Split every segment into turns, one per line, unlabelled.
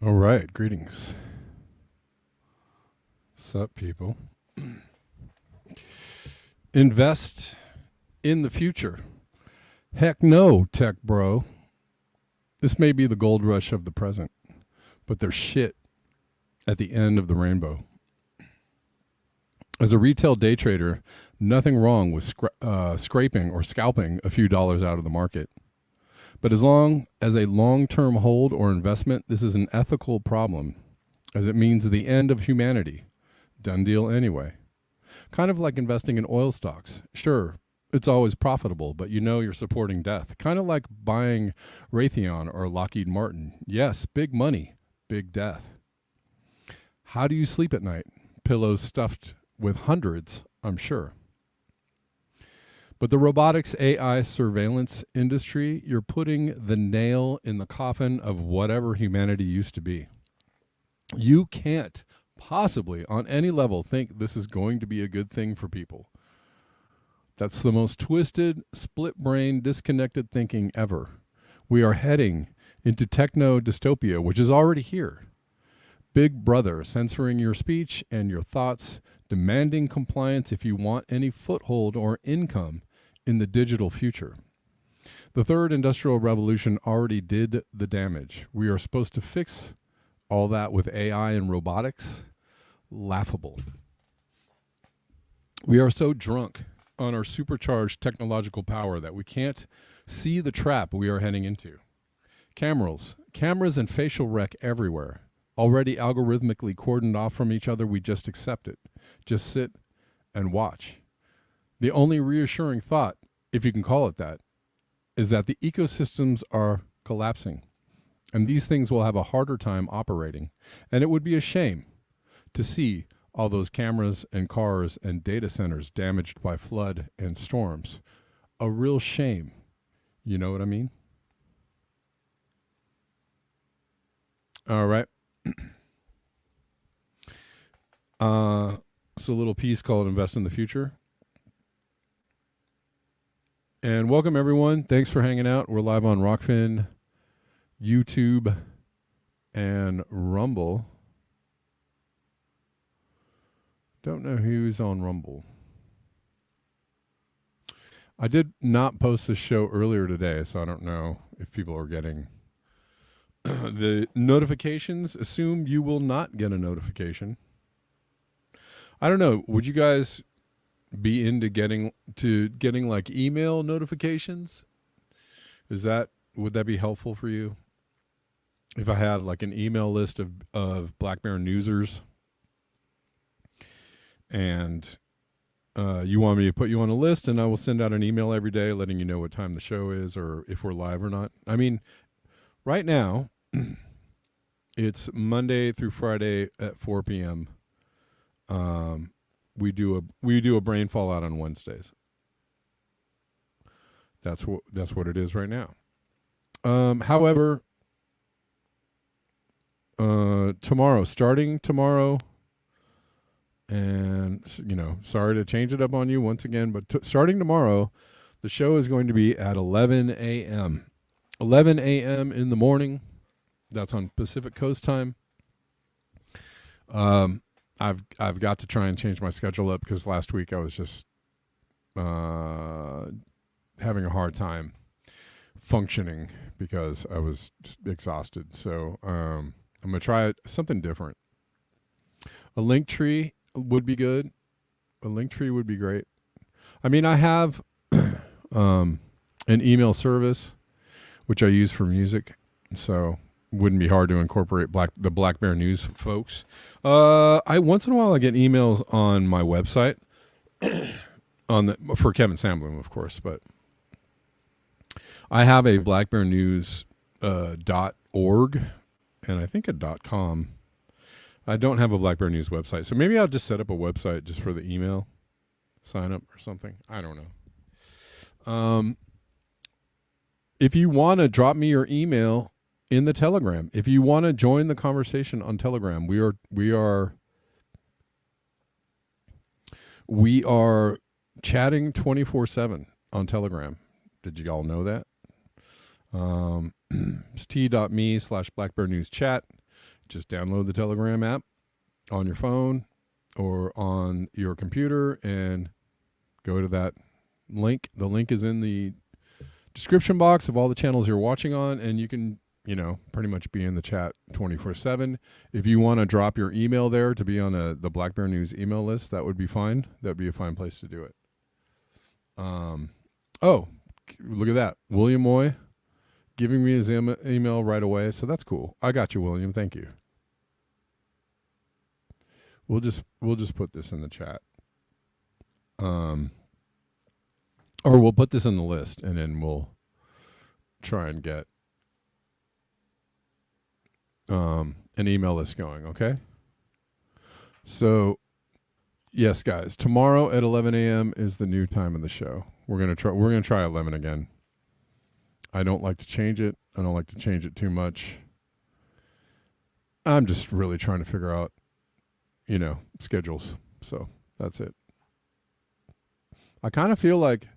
All right, greetings. Sup, people? Invest in the future. Heck no, tech bro. This may be the gold rush of the present, but there's shit at the end of the rainbow. As a retail day trader, nothing wrong with scraping or scalping a few dollars out of the market. But as long as a long-term hold or investment, this is an ethical problem, as it means the end of humanity. Done deal anyway. Kind of like investing in oil stocks. Sure, it's always profitable, but you know you're supporting death. Kind of like buying Raytheon or Lockheed Martin. Yes, big money, big death. How do you sleep at night? Pillows stuffed with hundreds, I'm sure. But the robotics AI surveillance industry, you're putting the nail in the coffin of whatever humanity used to be. You can't possibly, on any level, think this is going to be a good thing for people. That's the most twisted, split-brain, disconnected thinking ever. We are heading into techno-dystopia, which is already here. Big Brother censoring your speech and your thoughts, demanding compliance if you want any foothold or income in the digital future. The third industrial revolution already did the damage. We are supposed to fix all that with AI and robotics? Laughable. We are so drunk on our supercharged technological power that we can't see the trap we are heading into. Cameras and facial rec everywhere. Already algorithmically cordoned off from each other, we just accept it. Just sit and watch. The only reassuring thought, if you can call it that, is that the ecosystems are collapsing, and these things will have a harder time operating. And it would be a shame to see all those cameras and cars and data centers damaged by flood and storms. A real shame. You know what I mean? All right. It's a little piece called Invest in the Future. And welcome, everyone. Thanks for hanging out. We're live on Rockfin, YouTube, and Rumble. Don't know who's on Rumble. I did not post this show earlier today, so I don't know if people are getting the notifications. Assume you will not get a notification. I don't know. Would you guys be into getting like email notifications? Would that be helpful for you? If I had like an email list of Black Bear Newsers, and you want me to put you on a list, and I will send out an email every day letting you know what time the show is or if we're live or not. I mean, right now, it's Monday through Friday at 4 p.m. We do a brain fallout on Wednesdays. That's what it is right now. However, starting tomorrow, and sorry to change it up on you once again, but starting tomorrow, the show is going to be at 11 a.m. 11 a.m. in the morning. That's on Pacific Coast time. I've got to try and change my schedule up because last week I was just having a hard time functioning because I was exhausted. So I'm gonna try something different. A link tree would be good. A link tree would be great. I mean, I have an email service which I use for music, so wouldn't be hard to incorporate the Black Bear News folks. I once in a while I get emails on my website for Kevin Sandbloom, of course, but I have a blackbearnews .org and I think a .com. I don't have a Black Bear News website, so maybe I'll just set up a website just for the email sign up or something. I don't know. If you want to drop me your email in the Telegram, if you want to join the conversation on Telegram, we are chatting 24/7 on Telegram. Did you all know that? It's t.me/blackbearnewschat. Just download the Telegram app on your phone or on your computer and go to that link. The link is in the description box of all the channels you're watching on, and you can, pretty much be in the chat 24/7. If you want to drop your email there to be on the Black Bear News email list, that would be fine. That would be a fine place to do it. Oh, look at that. William Moy giving me his email right away, so that's cool. I got you, William. Thank you. We'll just put this in the chat. Or we'll put this in the list, and then we'll try and get an email list going, okay? So, yes, guys, tomorrow at 11 a.m. is the new time of the show. We're gonna try 11 again. I don't like to change it. I don't like to change it too much. I'm just really trying to figure out, schedules. So that's it. I kind of feel like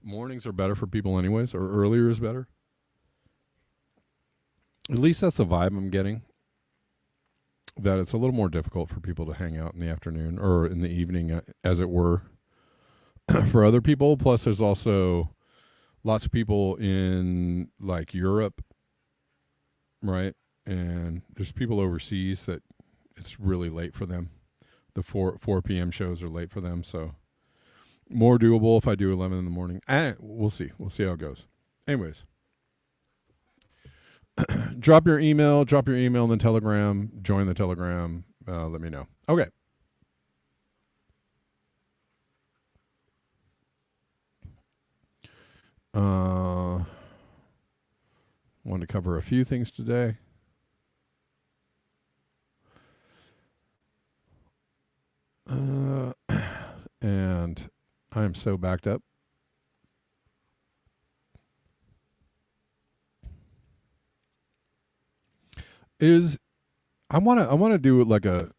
mornings are better for people anyways, or earlier is better. At least that's the vibe I'm getting. That it's a little more difficult for people to hang out in the afternoon or in the evening, as it were, for other people. Plus, there's also lots of people in like Europe, right? And there's people overseas that it's really late for them. The 4 p.m. shows are late for them, so more doable if I do 11 in the morning. We'll see. We'll see how it goes. Anyways, drop your email in the Telegram. Join the Telegram. Let me know. Okay. Want to cover a few things today. And I am so backed up. I want to do like a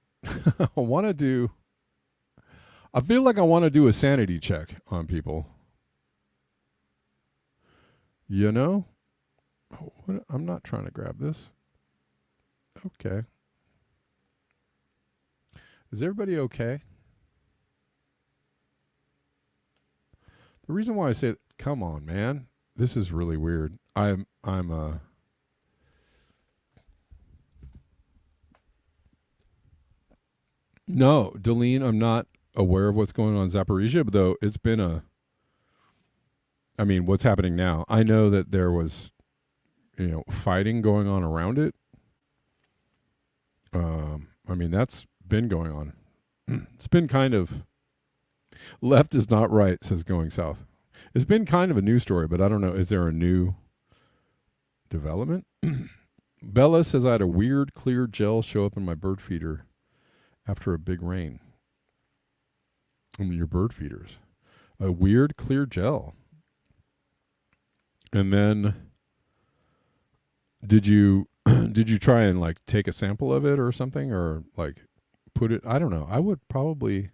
I feel like I want to do a sanity check on people. I'm not trying to grab this. Okay. Is everybody okay? The reason why I say, come on, man, this is really weird. No, Delene, I'm not aware of what's going on in Zaporizhia, but though it's been what's happening now? I know that there was, fighting going on around it. That's been going on. It's been kind of, left is not right, says Going South. It's been kind of a news story, but I don't know. Is there a new development? Bella says I had a weird clear gel show up in my bird feeder after a big rain. Your bird feeders. A weird clear gel. And then did you try and like take a sample of it or something, or like put it? I don't know. I would probably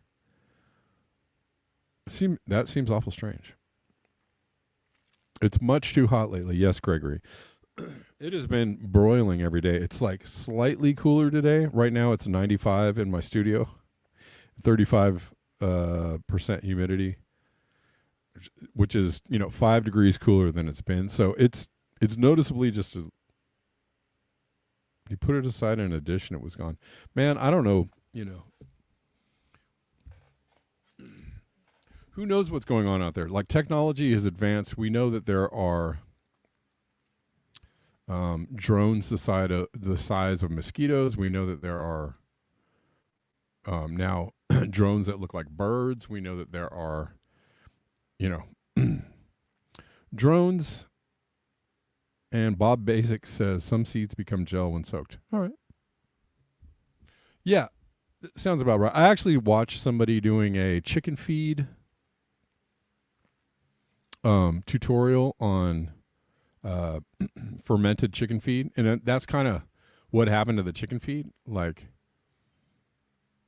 that seems awful strange. It's much too hot lately. Yes, Gregory. It has been broiling every day. It's like slightly cooler today. Right now it's 95 in my studio, 35% humidity, which is 5 degrees cooler than it's been. So it's noticeably just you put it aside in a dish and it was gone. Man, I don't know. Who knows what's going on out there? Like, technology has advanced. We know that there are drones the size of mosquitoes. We know that there are now drones that look like birds. We know that there are, drones. And Bob Basic says some seeds become gel when soaked. All right. Yeah, sounds about right. I actually watched somebody doing a chicken feed tutorial on fermented chicken feed, and that's kind of what happened to the chicken feed. Like,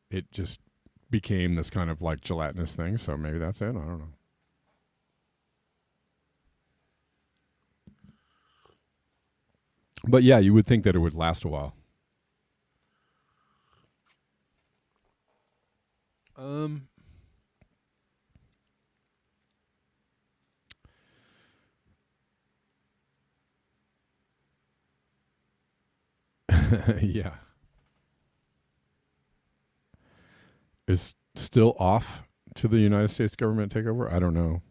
it just became this kind of like gelatinous thing. So maybe that's it. I don't know. But yeah, you would think that it would last a while. Yeah. Is still off to the United States government takeover? I don't know.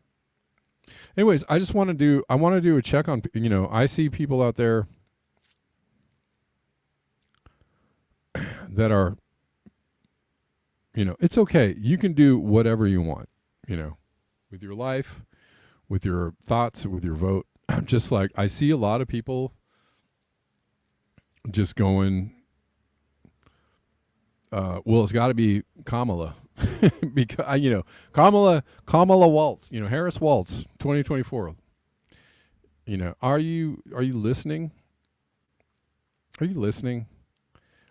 Anyways, I want to do a check on, I see people out there that are, it's okay. You can do whatever you want, with your life, with your thoughts, with your vote. Just like I see a lot of people just going, well, it's got to be Kamala. Because Kamala Waltz, Harris Waltz 2024. Are you listening? Are you listening?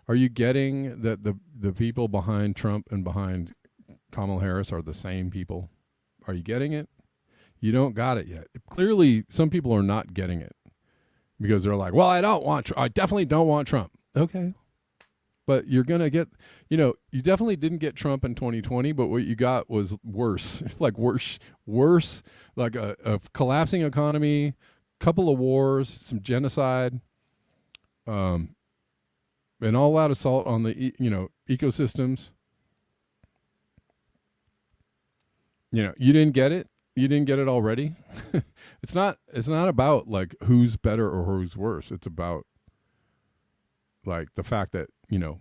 Are you getting that the people behind Trump and behind Kamala Harris are the same people? Are you getting it? You don't got it yet. Clearly, some people are not getting it because they're like, well, I definitely don't want Trump. Okay. But you're going to get, you definitely didn't get Trump in 2020, but what you got was worse, like worse, like a collapsing economy, couple of wars, some genocide, and all out assault on the, ecosystems. You didn't get it. You didn't get it already. It's not about like who's better or who's worse. It's about like the fact that,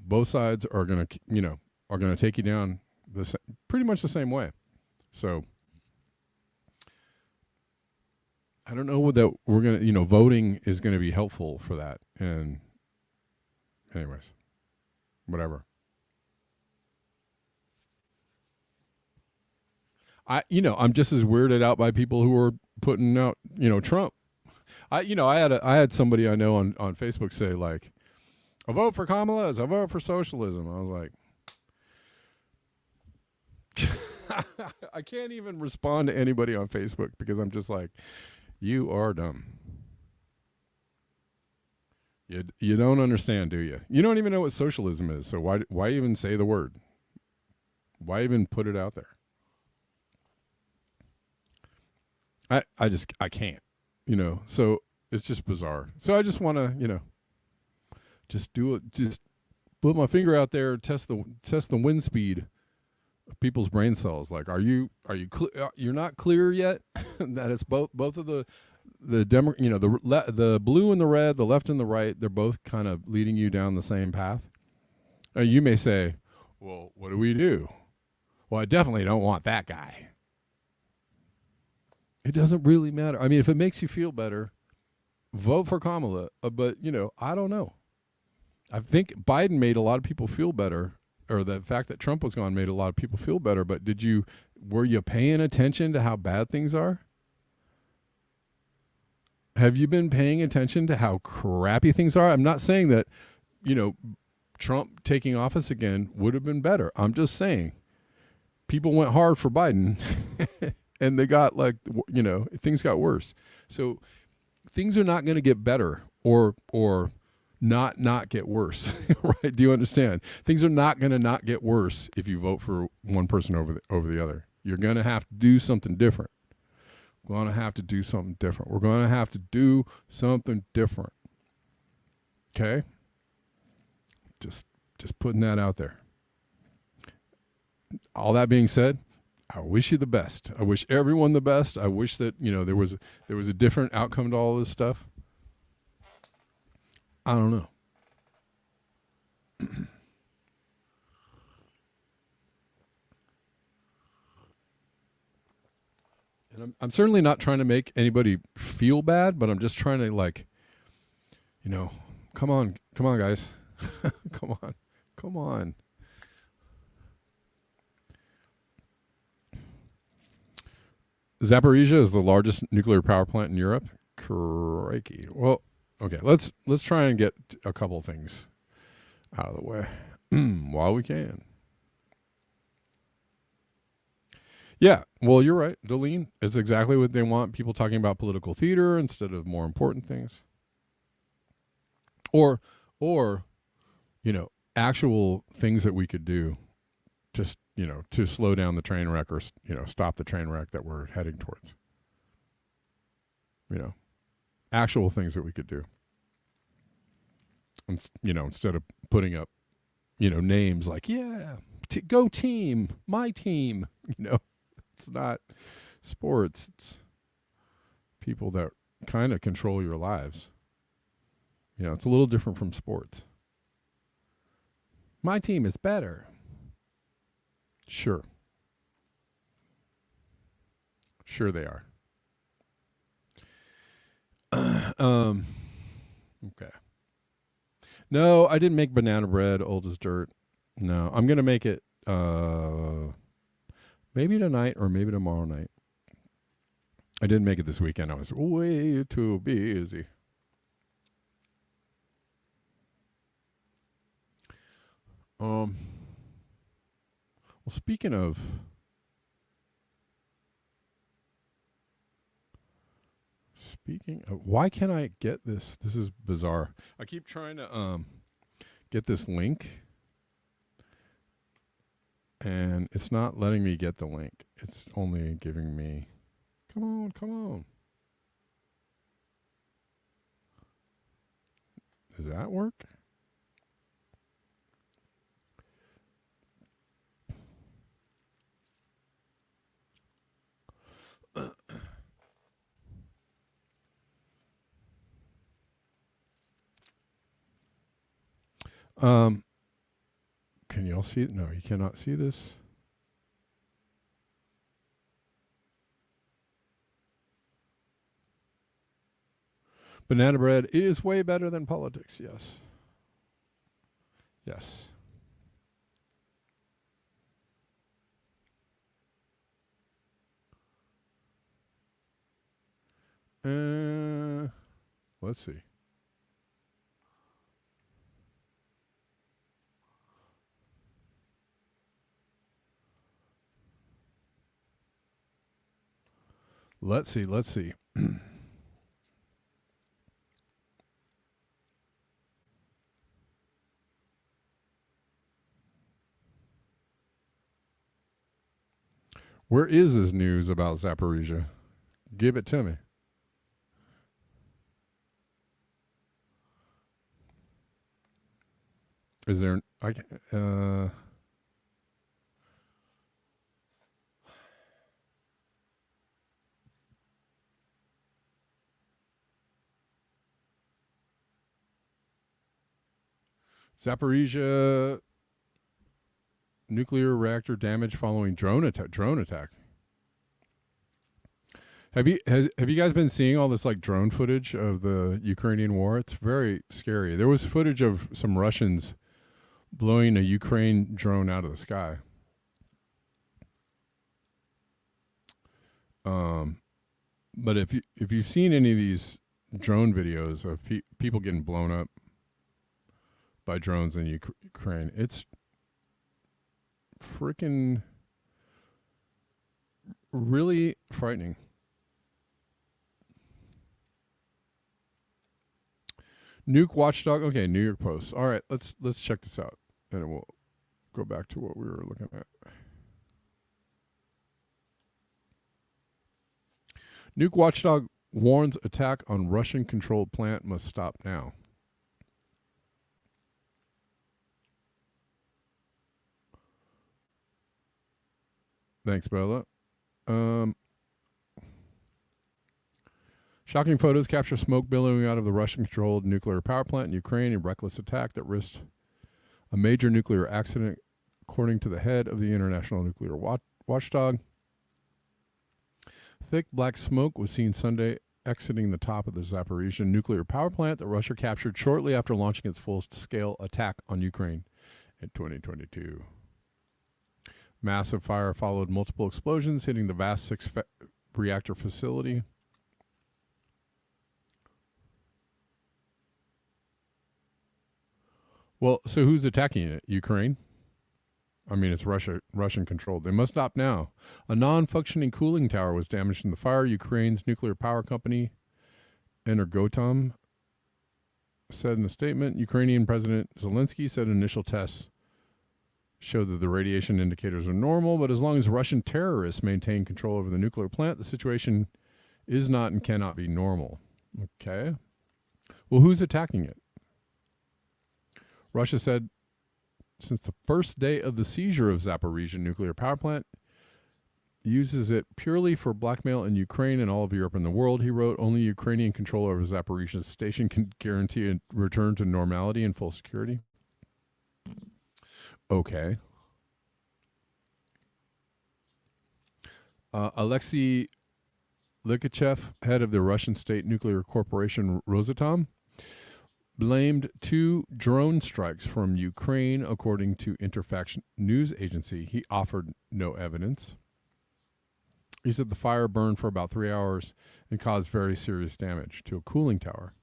both sides are going to take you down pretty much the same way. So I don't know that we're going to, voting is going to be helpful for that. And anyways, whatever. I'm just as weirded out by people who are putting out, Trump. I had somebody I know on Facebook say like, a vote for Kamala is a vote for socialism. I was like, I can't even respond to anybody on Facebook because I'm just like, you are dumb. You don't understand, do you? You don't even know what socialism is. So why even say the word? Why even put it out there? I can't, so it's just bizarre. So I just want to, just do it. Just put my finger out there, test the wind speed of people's brain cells. Like, are you you're not clear yet that it's both of the the blue and the red, the left and the right, they're both kind of leading you down the same path. You may say, well, what do we do? Well, I definitely don't want that guy. It doesn't really matter. I mean, if it makes you feel better, vote for Kamala. But, I don't know. I think Biden made a lot of people feel better, or the fact that Trump was gone made a lot of people feel better. But were you paying attention to how bad things are? Have you been paying attention to how crappy things are? I'm not saying that, you know, Trump taking office again would have been better. I'm just saying people went hard for Biden and they got like, you know, things got worse. So things are not going to get better or not get worse, right? Do you understand? Things are not going to not get worse if you vote for one person over the other. You're going to have to do something different. We're going to have to do something different. We're going to have to do something different. Okay? Just putting that out there. All that being said, I wish you the best. I wish everyone the best. I wish that, you know, there was a different outcome to all this stuff. I don't know. And I'm certainly not trying to make anybody feel bad, but I'm just trying to, like, you know, come on guys. Come on. Zaporizhia is the largest nuclear power plant in Europe. Crikey. Well, okay, let's try and get a couple things out of the way while we can. Yeah, well, you're right, Delene. It's exactly what they want. People talking about political theater instead of more important things. Or, you know, actual things that we could do just, you know, to slow down the train wreck or, you know, stop the train wreck that we're heading towards. You know, actual things that we could do. And, you know, instead of putting up, you know, names like, yeah, go team, my team, you know. It's not sports. It's people that kind of control your lives. You know, it's a little different from sports. My team is better. Sure. Sure they are. Okay. No, I didn't make banana bread, old as dirt. No, I'm going to make it maybe tonight or maybe tomorrow night. I didn't make it this weekend. I was way too busy. Well, speaking of why can't I get this? This is bizarre. I keep trying to get this link and it's not letting me get the link. It's only giving me, come on. Does that work? Can y'all see it? No, you cannot see this. Banana bread is way better than politics, yes. Yes. Let's see. Let's see. Where is this news about Zaporizhia? Give it to me. Is there Zaporizhia nuclear reactor damage following drone attack. Have you guys been seeing all this like drone footage of the Ukrainian war? It's very scary. There was footage of some Russians blowing a Ukraine drone out of the sky. But if you've seen any of these drone videos of people getting blown up by drones in Ukraine. It's freaking really frightening. Nuke watchdog. Okay, New York Post. All right, let's check this out, and we'll go back to what we were looking at. Nuke watchdog warns attack on Russian-controlled plant must stop now. Thanks, Bella. Shocking photos capture smoke billowing out of the Russian-controlled nuclear power plant in Ukraine, a reckless attack that risked a major nuclear accident, according to the head of the International Nuclear Watchdog. Thick black smoke was seen Sunday exiting the top of the Zaporizhzhia nuclear power plant that Russia captured shortly after launching its full-scale attack on Ukraine in 2022. Massive fire followed multiple explosions, hitting the vast reactor facility. Well, so who's attacking it? Ukraine? I mean, it's Russian controlled. They must stop now. A non-functioning cooling tower was damaged in the fire. Ukraine's nuclear power company, Energoatom, said in a statement. Ukrainian President Zelensky said initial tests showed that the radiation indicators are normal, but as long as Russian terrorists maintain control over the nuclear plant, the situation is not and cannot be normal. Okay. Well, who's attacking it? Russia said since the first day of the seizure of Zaporizhzhia nuclear power plant, uses it purely for blackmail in Ukraine and all of Europe and the world. He wrote, only Ukrainian control over Zaporizhzhia station can guarantee a return to normality and full security. Okay. Alexei Likachev, head of the Russian state nuclear corporation Rosatom, blamed 2 drone strikes from Ukraine, according to Interfax news agency. He offered no evidence. He said the fire burned for about 3 hours and caused very serious damage to a cooling tower,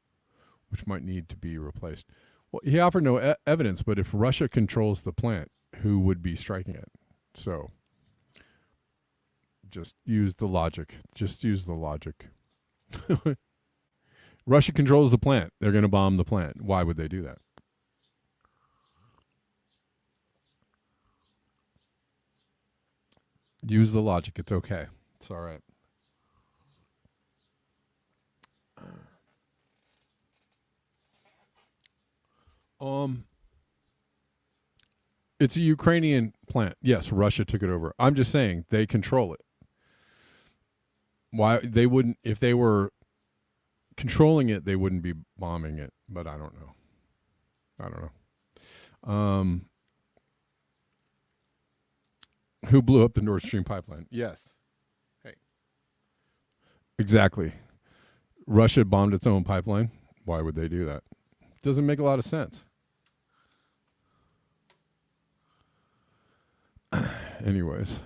which might need to be replaced. Well, he offered no evidence, but if Russia controls the plant, who would be striking it? So just use the logic. Just use the logic. Russia controls the plant. They're going to bomb the plant. Why would they do that? Use the logic. It's okay. It's all right. It's a Ukrainian plant. Yes, Russia took it over. I'm just saying they control it. Why they wouldn't, if they were controlling it, they wouldn't be bombing it, but I don't know. Who blew up the Nord Stream pipeline? Yes. Hey. Exactly. Russia bombed its own pipeline. Why would they do that? Doesn't make a lot of sense. Anyways.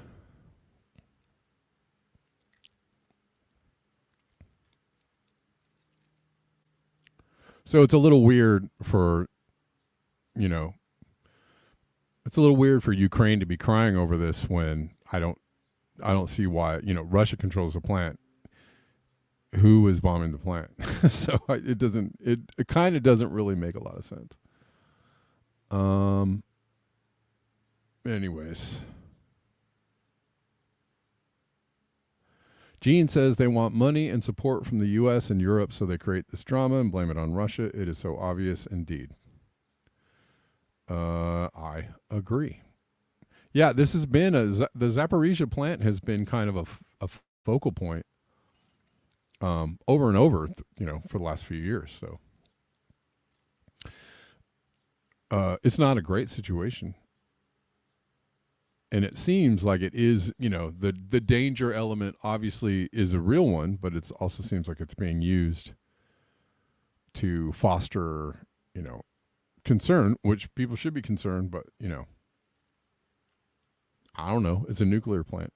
So it's a little weird for, it's a little weird for Ukraine to be crying over this when I don't see why, Russia controls the plant. Who is bombing the plant? So it kind of doesn't really make a lot of sense. Anyways. Gene says they want money and support from the U.S. and Europe, so they create this drama and blame it on Russia. It is so obvious indeed. I agree. Yeah, this has been the Zaporizhzhia plant has been kind of a focal point over and over, for the last few years. So it's not a great situation. And it seems like it is, the danger element obviously is a real one, but it also seems like it's being used to foster, concern, which people should be concerned, but, I don't know. It's a nuclear plant.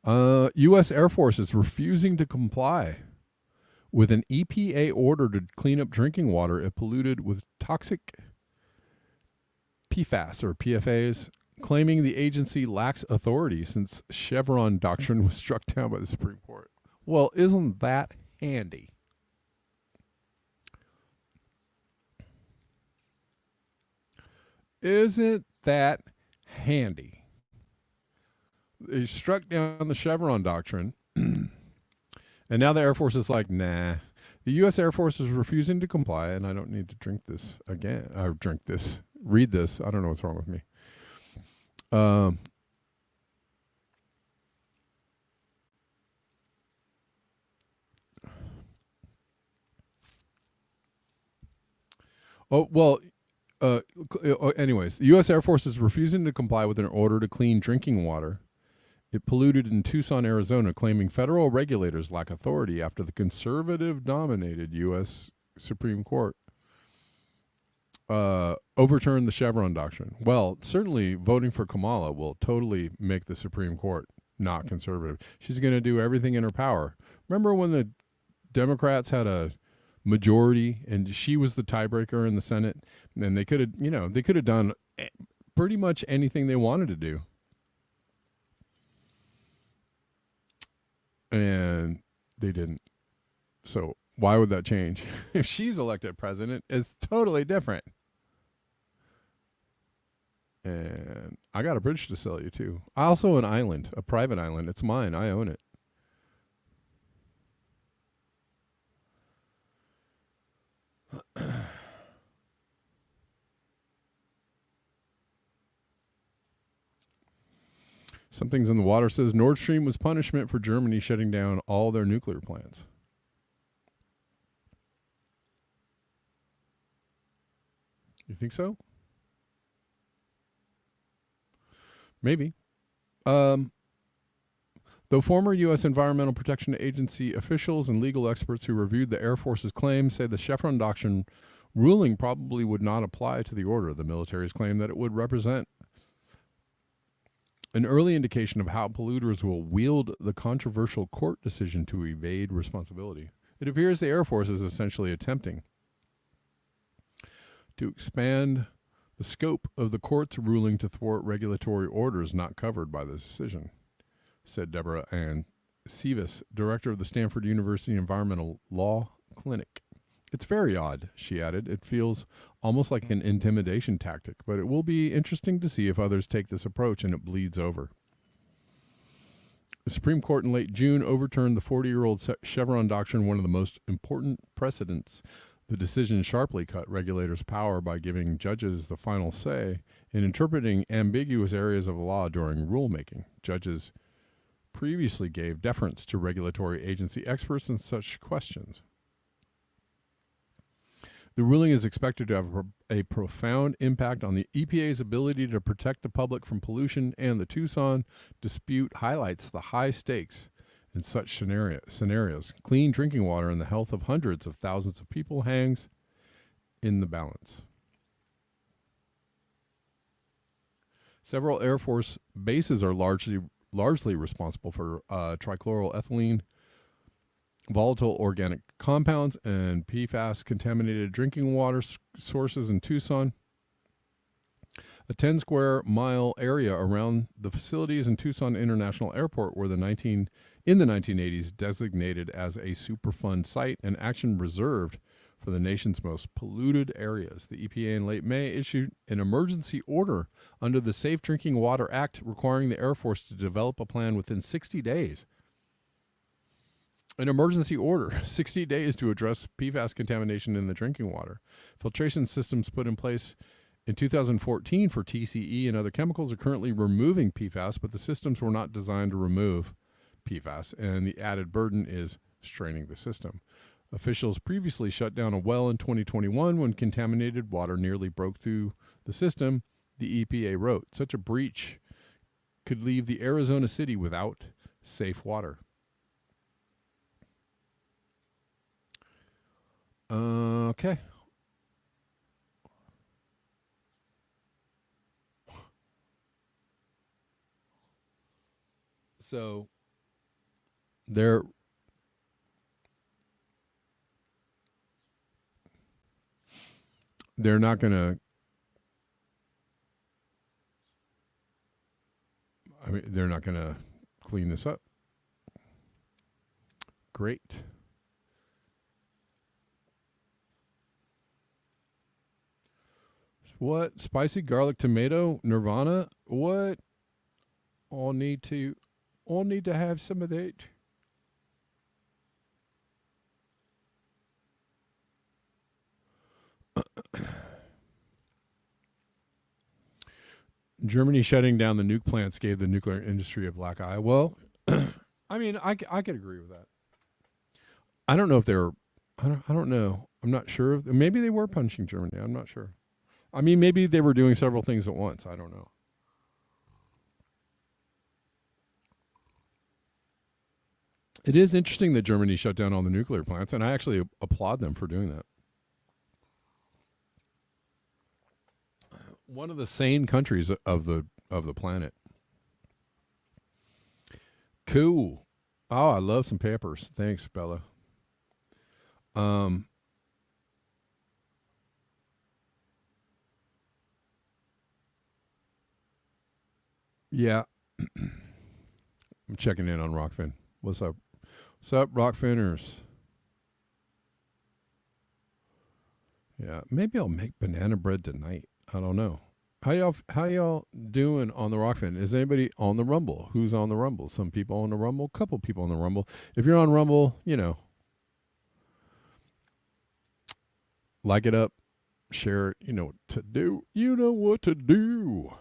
U.S. Air Force is refusing to comply with an EPA order to clean up drinking water it polluted with toxic PFAS or PFAs, claiming the agency lacks authority since Chevron doctrine was struck down by the Supreme Court. Well, isn't that handy? Isn't that handy? They struck down the Chevron doctrine, and now the Air Force is like, nah. The U.S. Air Force is refusing to comply, and I don't need to drink this again. Read this. I don't know what's wrong with me. Anyways, the U.S. Air Force is refusing to comply with an order to clean drinking water it polluted in Tucson, Arizona, claiming federal regulators lack authority after the conservative-dominated U.S. Supreme Court overturned the Chevron doctrine. Well, certainly voting for Kamala will totally make the Supreme Court not conservative. She's going to do everything in her power. Remember when the Democrats had a majority and she was the tiebreaker in the Senate, and they could have done pretty much anything they wanted to do. And they didn't. So why would that change? If she's elected president, it's totally different. And I got a bridge to sell you too. I also an island, a private island. It's mine. I own it. Something's in the water says Nord Stream was punishment for Germany shutting down all their nuclear plants. You think so? Maybe. Though former U.S. Environmental Protection Agency officials and legal experts who reviewed the Air Force's claims say the Chevron doctrine ruling probably would not apply to the order. The military's claim that it would represent an early indication of how polluters will wield the controversial court decision to evade responsibility. It appears the Air Force is essentially attempting to expand the scope of the court's ruling to thwart regulatory orders not covered by the decision, said Deborah Ann Sivas, director of the Stanford University Environmental Law Clinic. It's very odd, she added. It feels almost like an intimidation tactic, but it will be interesting to see if others take this approach and it bleeds over. The Supreme Court in late June overturned the 40-year-old Chevron doctrine, one of the most important precedents. The decision sharply cut regulators' power by giving judges the final say in interpreting ambiguous areas of law during rulemaking. Judges previously gave deference to regulatory agency experts in such questions. The ruling is expected to have a profound impact on the EPA's ability to protect the public from pollution, and the Tucson dispute highlights the high stakes in such scenarios. Clean drinking water and the health of hundreds of thousands of people hangs in the balance. Several Air Force bases are largely responsible for trichloroethylene, volatile organic compounds, and PFAS-contaminated drinking water sources in Tucson. A 10-square-mile area around the facilities in Tucson International Airport were in the 1980s designated as a Superfund site, an action reserved for the nation's most polluted areas. The EPA in late May issued an emergency order under the Safe Drinking Water Act requiring the Air Force to develop a plan within 60 days. An emergency order, 60 days to address PFAS contamination in the drinking water. Filtration systems put in place in 2014 for TCE and other chemicals are currently removing PFAS, but the systems were not designed to remove PFAS, and the added burden is straining the system. Officials previously shut down a well in 2021 when contaminated water nearly broke through the system, the EPA wrote. Such a breach could leave the Arizona city without safe water. Okay. So they're not going to. I mean, they're not going to clean this up. Great. What? Spicy garlic tomato Nirvana? What? I'll need to have some of that. Germany shutting down the nuke plants gave the nuclear industry a black eye. Well, I mean, I could agree with that. I don't know if they're. I don't know. I'm not sure. Maybe they were punching Germany. I'm not sure. I mean, maybe they were doing several things at once. I don't know. It is interesting that Germany shut down all the nuclear plants, and I actually applaud them for doing that. One of the sane countries of the planet. Cool. Oh, I love some peppers. Thanks, Bella. Yeah. I'm checking in on Rockfin. What's up? What's up, Rockfinners? Yeah, maybe I'll make banana bread tonight. I don't know. How y'all doing on the Rockfin? Is anybody on the Rumble? Who's on the Rumble? Some people on the Rumble, couple people on the Rumble. If you're on Rumble, like it up, share it. You know what to do. You know what to do.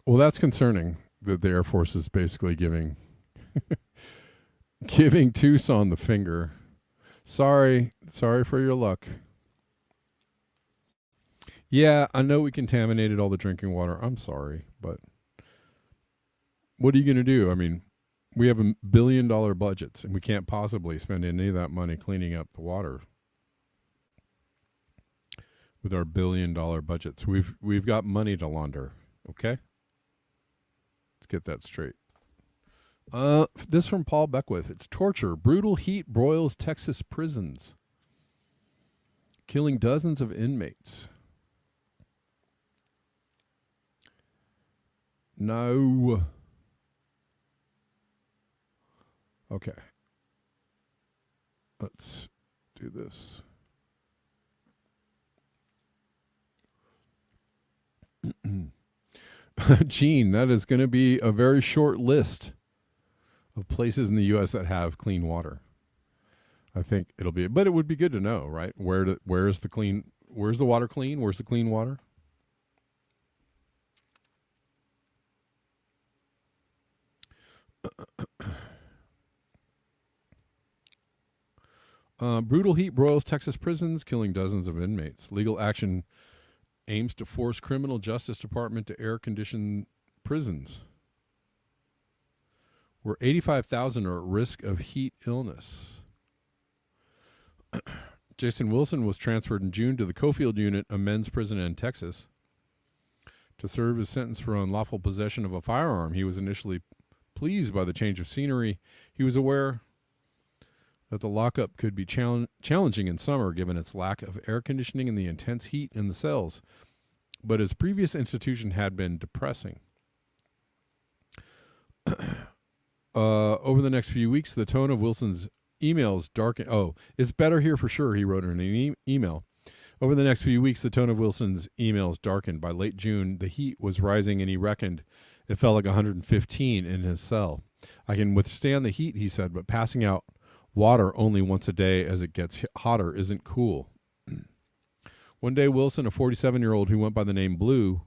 Well, that's concerning that the Air Force is basically giving Tucson the finger. Sorry for your luck. Yeah, I know we contaminated all the drinking water. I'm sorry, but what are you going to do? I mean, we have $1 billion budgets, and we can't possibly spend any of that money cleaning up the water with our $1 billion budgets. We've got money to launder. Okay, let's get that straight. This from Paul Beckwith. It's torture. Brutal heat broils Texas prisons, killing dozens of inmates. No. Okay. Let's do this. Gene, that is going to be a very short list of places in the U.S. that have clean water. I think it'll be, but it would be good to know, right? Where's the water clean? Where's the clean water? Brutal heat broils Texas prisons, killing dozens of inmates. Legal action aims to force criminal justice department to air condition prisons, where 85,000 are at risk of heat illness. Jason Wilson was transferred in June to the Cofield Unit, a men's prison in Texas, to serve his sentence for unlawful possession of a firearm. He was initially pleased by the change of scenery. He was aware that the lockup could be challenging in summer given its lack of air conditioning and the intense heat in the cells, but his previous institution had been depressing. Over the next few weeks, the tone of Wilson's emails darkened. Oh, it's better here for sure, he wrote in an email. Over the next few weeks, the tone of Wilson's emails darkened. By late June, the heat was rising, and he reckoned it felt like 115 in his cell. I can withstand the heat, he said, but passing out water only once a day as it gets hotter isn't cool. One day, Wilson, a 47-year-old who went by the name Blue,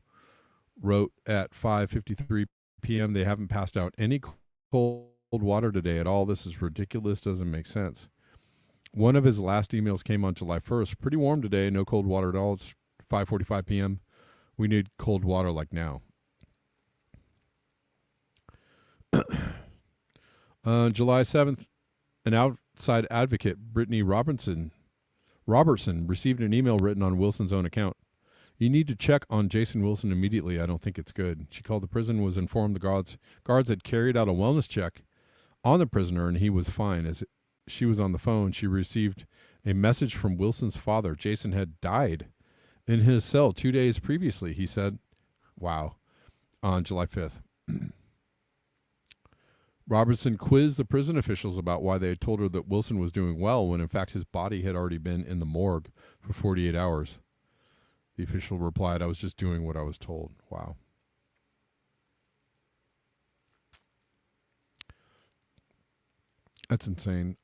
wrote at 5:53 p.m., "They haven't passed out any cold water today at all. This is ridiculous. Doesn't make sense." One of his last emails came on July 1st. "Pretty warm today. No cold water at all. It's 5:45 p.m. We need cold water like now." July 7th, an outside advocate, Brittany Robinson, Robertson received an email written on Wilson's own account. You need to check on Jason Wilson immediately. I don't think it's good. She called the prison, was informed the guards had carried out a wellness check on the prisoner and he was fine. As she was on the phone, she received a message from Wilson's father. Jason had died in his cell 2 days previously, he said. Wow. On July 5th. Robertson quizzed the prison officials about why they had told her that Wilson was doing well when in fact his body had already been in the morgue for 48 hours. The official replied, I was just doing what I was told. Wow. That's insane.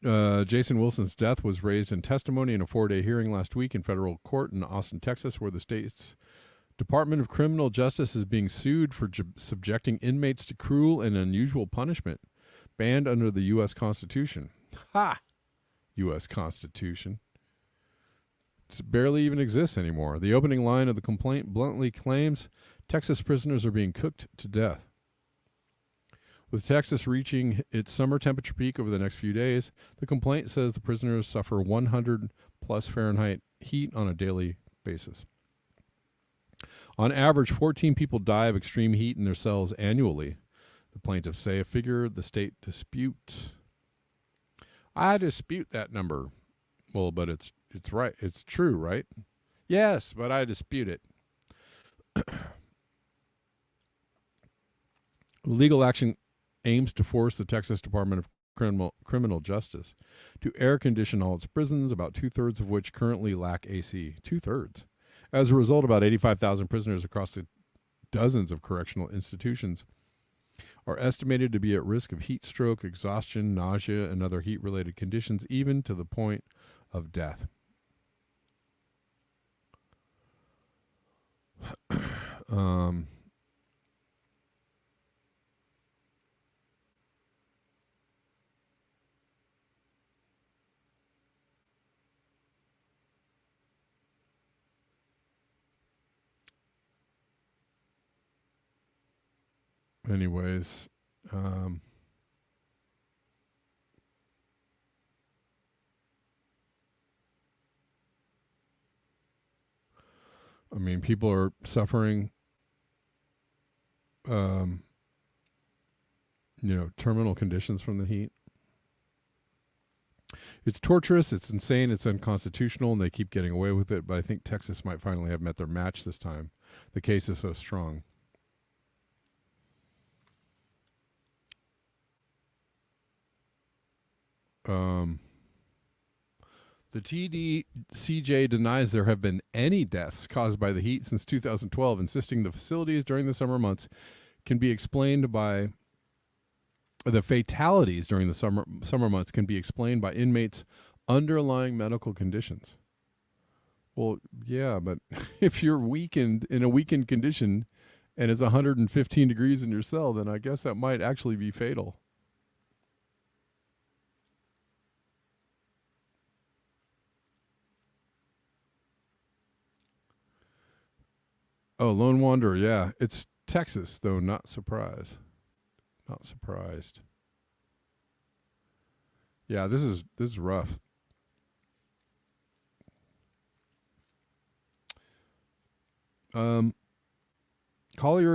Jason Wilson's death was raised in testimony in a 4-day hearing last week in federal court in Austin, Texas, where the state's Department of Criminal Justice is being sued for subjecting inmates to cruel and unusual punishment, banned under the U.S. Constitution. Ha! U.S. Constitution. It barely even exists anymore. The opening line of the complaint bluntly claims Texas prisoners are being cooked to death. With Texas reaching its summer temperature peak over the next few days, the complaint says the prisoners suffer 100 plus Fahrenheit heat on a daily basis. On average, 14 people die of extreme heat in their cells annually. The plaintiffs say a figure the state disputes. I dispute that number. Well, but it's right. It's true, right? Yes, but I dispute it. Legal action aims to force the Texas Department of Criminal Justice to air condition all its prisons, about 2/3 of which currently lack AC. 2/3. As a result, about 85,000 prisoners across the dozens of correctional institutions are estimated to be at risk of heat stroke, exhaustion, nausea, and other heat-related conditions, even to the point of death. Anyways, I mean, people are suffering, terminal conditions from the heat. It's torturous, it's insane, it's unconstitutional, and they keep getting away with it, but I think Texas might finally have met their match this time. The case is so strong. The TDCJ denies there have been any deaths caused by the heat since 2012, insisting the facilities during the summer months can be explained by the fatalities during the summer months can be explained by inmates' underlying medical conditions. Well, yeah, but if you're weakened in a weakened condition and it's 115 degrees in your cell, then I guess that might actually be fatal. Oh, Lone Wanderer, yeah. It's Texas, though, not surprised. Not surprised. Yeah, this is rough. Collier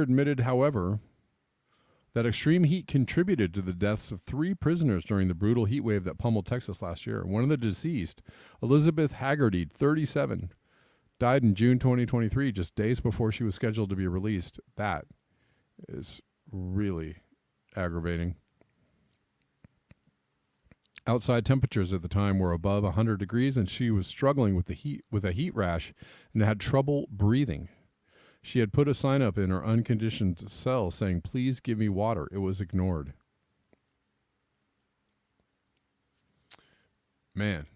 admitted, however, that extreme heat contributed to the deaths of 3 prisoners during the brutal heat wave that pummeled Texas last year. One of the deceased, Elizabeth Haggerty, 37, died in June 2023, just days before she was scheduled to be released. That is really aggravating. Outside temperatures at the time were above 100 degrees, and she was struggling with a heat rash and had trouble breathing. She had put a sign up in her unconditioned cell saying, "Please give me water." It was ignored. Man.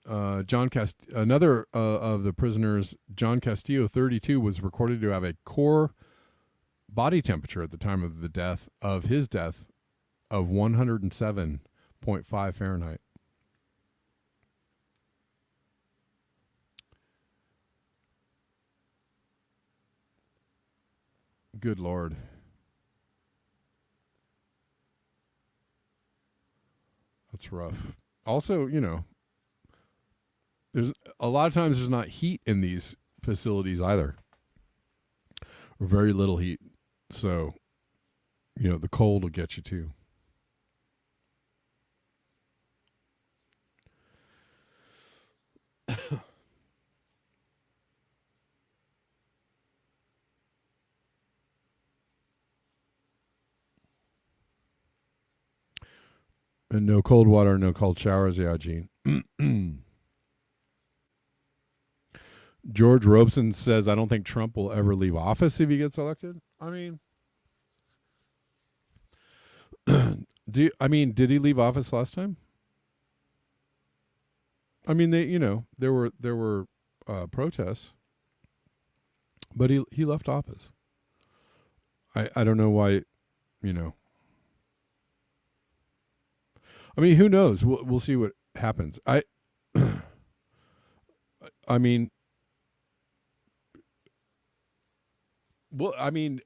Another of the prisoners, John Castillo, 32, was recorded to have a core body temperature at the time of his death of 107.5 Fahrenheit. Good Lord. That's rough. Also, there's a lot of times there's not heat in these facilities either, or very little heat. So, the cold will get you too. And no cold water, no cold showers. Yeah, Gene. George Robeson says, I don't think Trump will ever leave office if he gets elected. I mean, did he leave office last time? I mean, there were protests, but he left office. I don't know why, I mean, who knows? We'll see what happens. I mean,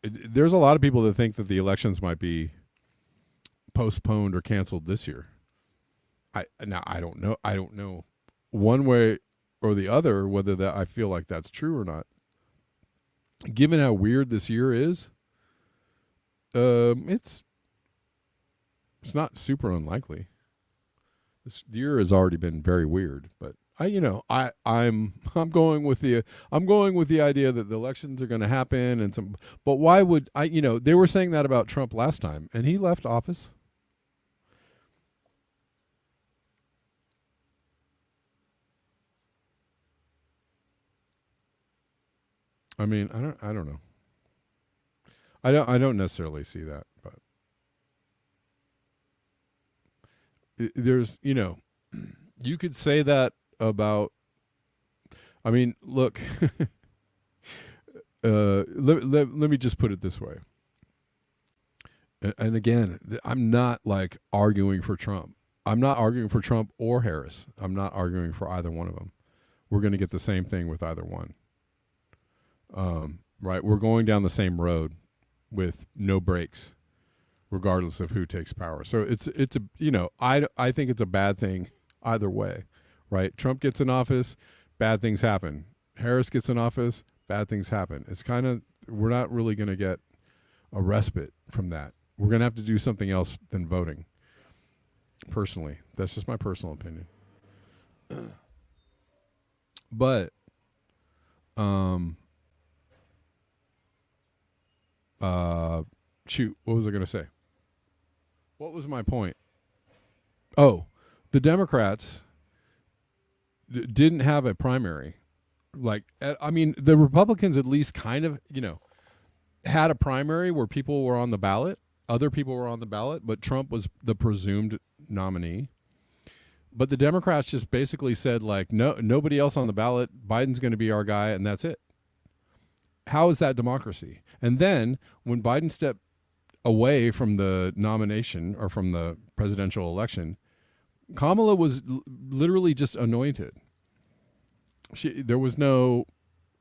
there's a lot of people that think that the elections might be postponed or canceled this year. I don't know. I don't know one way or the other whether that I feel like that's true or not. Given how weird this year is, it's not super unlikely. This year has already been very weird, but I'm going with the idea that the elections are going to happen and but why would they were saying that about Trump last time and he left office. I mean, I don't know. I don't necessarily see that, but there's, you could say that about, I mean, look, let me just put it this way. And again, I'm not like arguing for Trump. I'm not arguing for Trump or Harris. I'm not arguing for either one of them. We're going to get the same thing with either one. Right? We're going down the same road with no brakes, regardless of who takes power. So it's I think it's a bad thing either way, right? Trump gets in office, bad things happen. Harris gets in office, bad things happen. It's kind of, we're not really going to get a respite from that. We're going to have to do something else than voting. Personally, that's just my personal opinion. But shoot, what was I going to say? What was my point? Oh, the Democrats didn't have a primary. Like, I mean, the Republicans at least kind of, had a primary where people were on the ballot. Other people were on the ballot, but Trump was the presumed nominee. But the Democrats just basically said, like, no, nobody else on the ballot. Biden's going to be our guy, and that's it. How is that democracy? And then when Biden stepped away from the nomination or from the presidential election, Kamala was literally just anointed. There was no,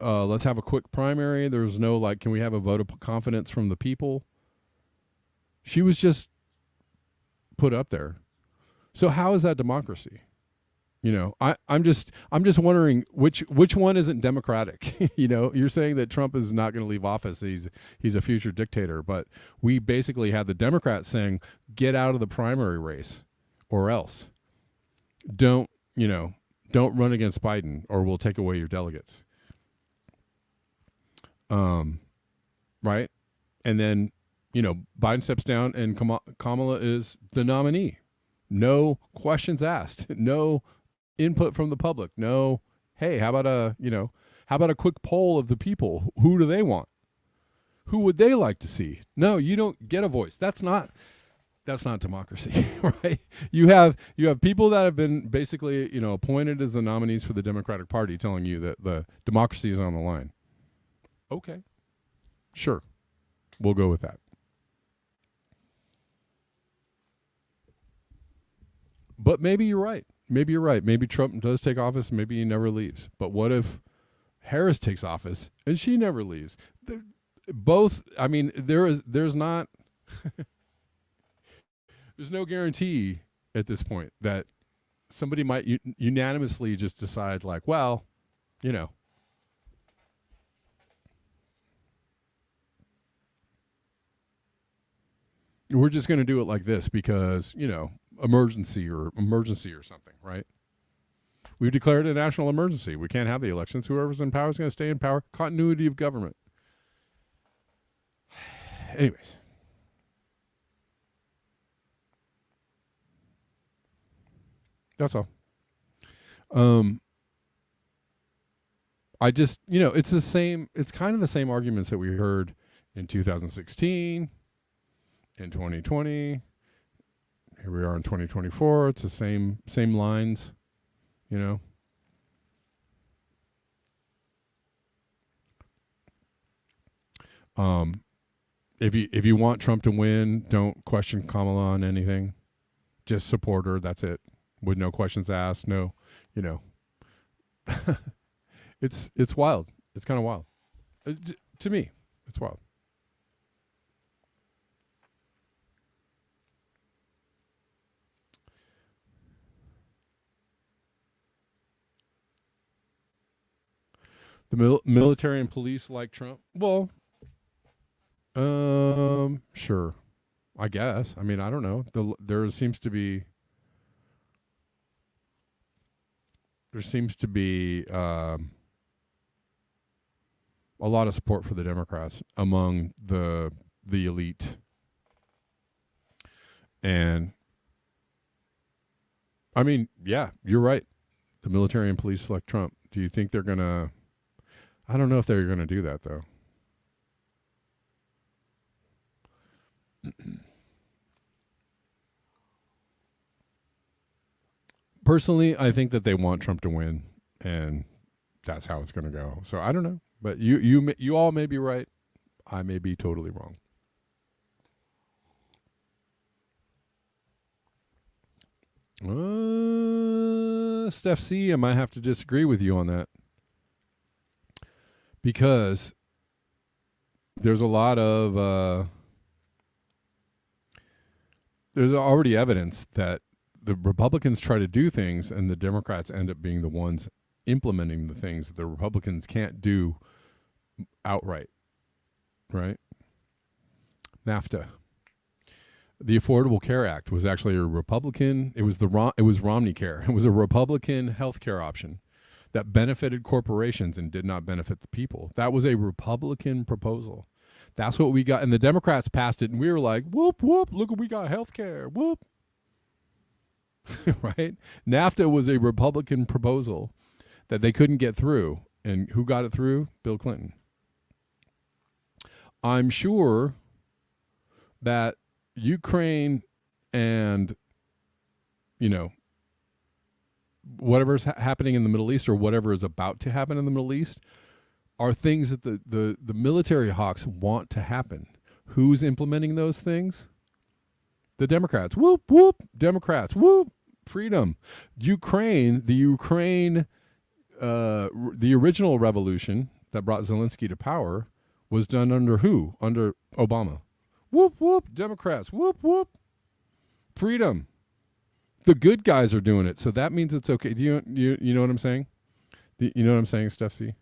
let's have a quick primary. There was no, like, can we have a vote of confidence from the people? She was just put up there. So how is that democracy? I'm just wondering which one isn't democratic. You're saying that Trump is not going to leave office. He's a future dictator, but we basically had the Democrats saying, get out of the primary race or else. Don't run against Biden or we'll take away your delegates. Right? And then, Biden steps down and Kamala is the nominee. No questions asked. No input from the public. No, hey, how about a quick poll of the people? Who do they want? Who would they like to see? No, you don't get a voice. That's not democracy, right? You have people that have been basically, appointed as the nominees for the Democratic Party telling you that the democracy is on the line. Okay. Sure. We'll go with that. But maybe you're right. Maybe Trump does take office. Maybe he never leaves. But what if Harris takes office and she never leaves? Both. I mean, there's not. There's no guarantee at this point that somebody might unanimously just decide, like, well, you know, we're just going to do it like this because, you know, emergency or something, right? We've declared a national emergency. We can't have the elections. Whoever's in power is going to stay in power. Continuity of government. Anyways. That's all. I just, you know, it's kind of the same arguments that we heard in 2016, in 2020. Here we are in 2024. It's the same lines, you know. If you want Trump to win, don't question Kamala on anything. Just support her. That's it. With no questions asked. No, you know. It's wild. It's kind of wild. To me, it's wild. The military and police like Trump? Well, sure. I guess. I mean, I don't know. There seems to be a lot of support for the Democrats among the elite. And I mean, yeah, you're right. The military and police select Trump. Do you think they're going to... I don't know if they're going to do that, though. Personally, I think that they want Trump to win, and that's how it's going to go. So I don't know, but you all may be right. I may be totally wrong. Steph C, I might have to disagree with you on that, because there's a lot of there's already evidence that the Republicans try to do things and the Democrats end up being the ones implementing the things that the Republicans can't do outright, right? NAFTA. The Affordable Care Act was actually a Republican. It was Romney Care. It was a Republican health care option that benefited corporations and did not benefit the people. That was a Republican proposal. That's what we got. And the Democrats passed it, and we were like, whoop, whoop, look what we got, health care, whoop. Right? NAFTA was a Republican proposal that they couldn't get through. And who got it through? Bill Clinton. I'm sure that Ukraine and, you know, whatever's happening in the Middle East or whatever is about to happen in the Middle East are things that the military hawks want to happen. Who's implementing those things? The Democrats. Whoop, whoop. Democrats. Whoop. Freedom. The original revolution that brought Zelensky to power was done under who? Under Obama. Whoop, whoop. Democrats. Whoop, whoop. Freedom. The good guys are doing it, so that means it's okay. Do you know what I'm saying? You know what I'm saying, Steph C?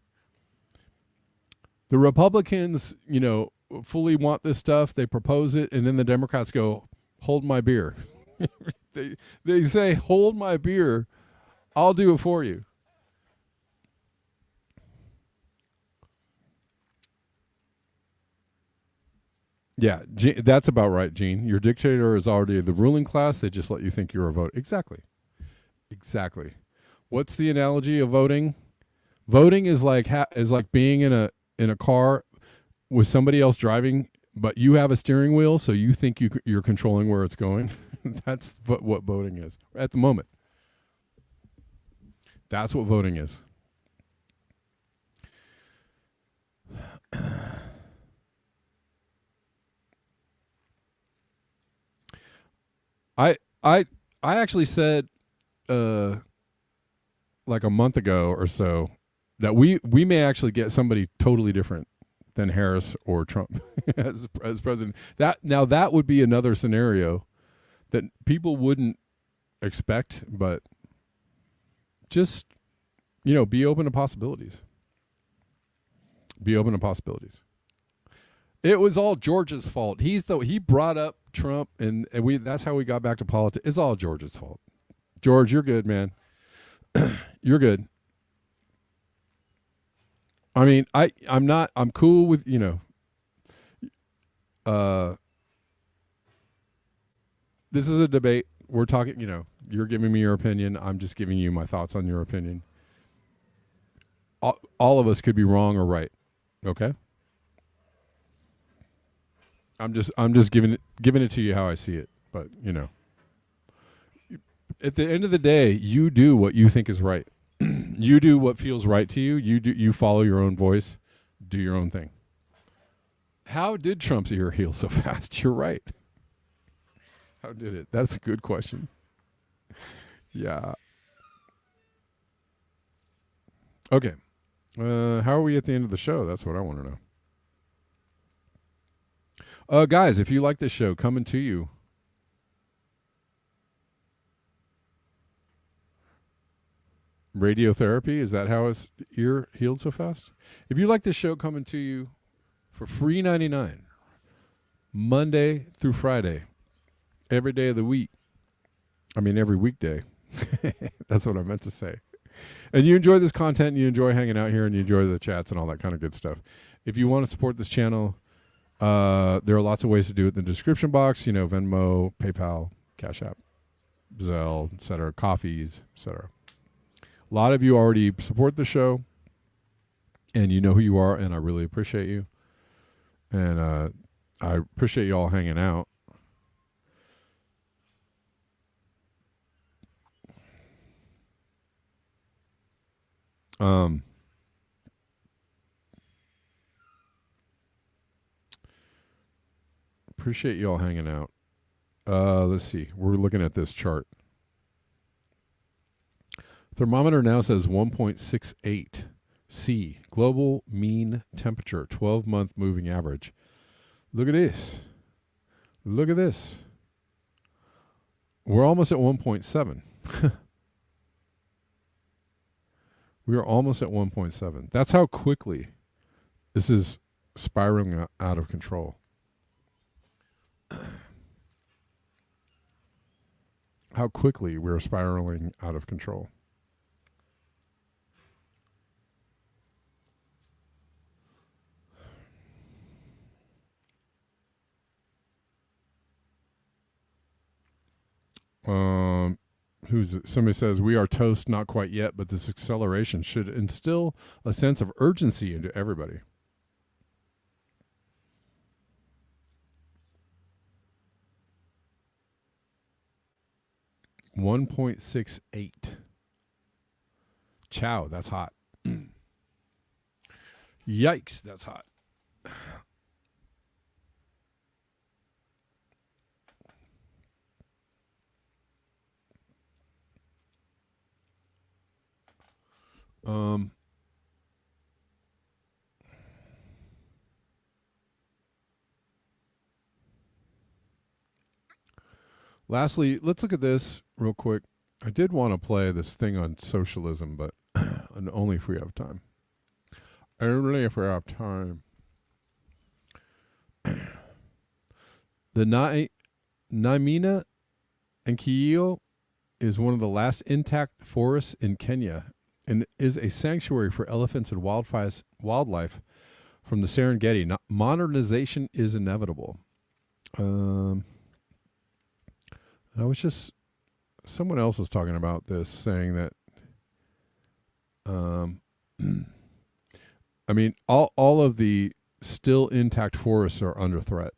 The Republicans, you know, fully want this stuff. They propose it, and then the Democrats go, hold my beer. They say, hold my beer. I'll do it for you. Yeah, that's about right, Gene. Your dictator is already the ruling class. They just let you think you're a vote. Exactly. What's the analogy of voting? Voting is like being in a car with somebody else driving, but you have a steering wheel, so you think you're controlling where it's going. That's what voting is at the moment. That's what voting is. I actually said like a month ago or so that we may actually get somebody totally different than Harris or Trump as president. That would be another scenario that people wouldn't expect, but just, be open to possibilities. Be open to possibilities. It was all George's fault. He brought up Trump, and that's how we got back to politics. It's all George's fault. George, you're good, man. You're good. I mean, I'm cool with, this is a debate. We're talking, you're giving me your opinion. I'm just giving you my thoughts on your opinion. All of us could be wrong or right. Okay? I'm just giving it to you how I see it. But, at the end of the day, you do what you think is right. You do what feels right to you. You follow your own voice. Do your own thing. How did Trump's ear heal so fast? You're right. How did it? That's a good question. Yeah. Okay. How are we at the end of the show? That's what I want to know. Guys, if you like this show, coming to you. Radiotherapy, is that how his ear healed so fast? If you like this show, coming to you for free $99, Monday through Friday, every day of the week. I mean, every weekday. That's what I meant to say. And you enjoy this content, and you enjoy hanging out here, and you enjoy the chats and all that kind of good stuff. If you want to support this channel, there are lots of ways to do it in the description box. Venmo, PayPal, Cash App, Zelle, etc., coffees, etc. A lot of you already support the show, and you know who you are, and I really appreciate you. And I appreciate you all hanging out. Appreciate you all hanging out. Let's see. We're looking at this chart. Thermometer now says 1.68 C. Global mean temperature, 12-month moving average. Look at this. Look at this. We're almost at 1.7. We are almost at 1.7. That's how quickly this is spiraling out of control. How quickly we're spiraling out of control. Somebody says, we are toast, not quite yet, but this acceleration should instill a sense of urgency into everybody. $1.68. Chow, that's hot. Yikes, that's hot. Lastly, let's look at this real quick. I did want to play this thing on socialism, but only if we have time. Only if we have time. The Naimina and Kiio is one of the last intact forests in Kenya and is a sanctuary for elephants and wildlife from the Serengeti. Modernization is inevitable. I was just, someone else was talking about this, saying that, I mean, all of the still intact forests are under threat.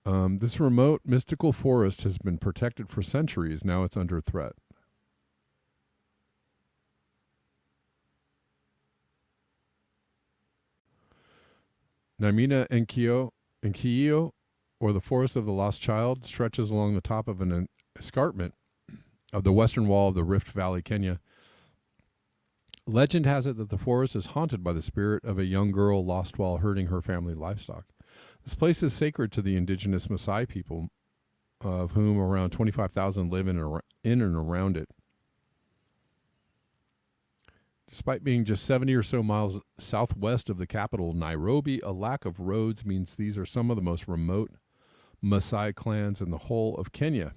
This remote mystical forest has been protected for centuries. Now it's under threat. Naimina and Kiio, or the Forest of the Lost Child, stretches along the top of an escarpment of the western wall of the Rift Valley, Kenya. Legend has it that the forest is haunted by the spirit of a young girl lost while herding her family livestock. This place is sacred to the indigenous Maasai people, of whom around 25,000 live in and around it. Despite being just 70 or so miles southwest of the capital, Nairobi, a lack of roads means these are some of the most remote Maasai clans in the whole of Kenya.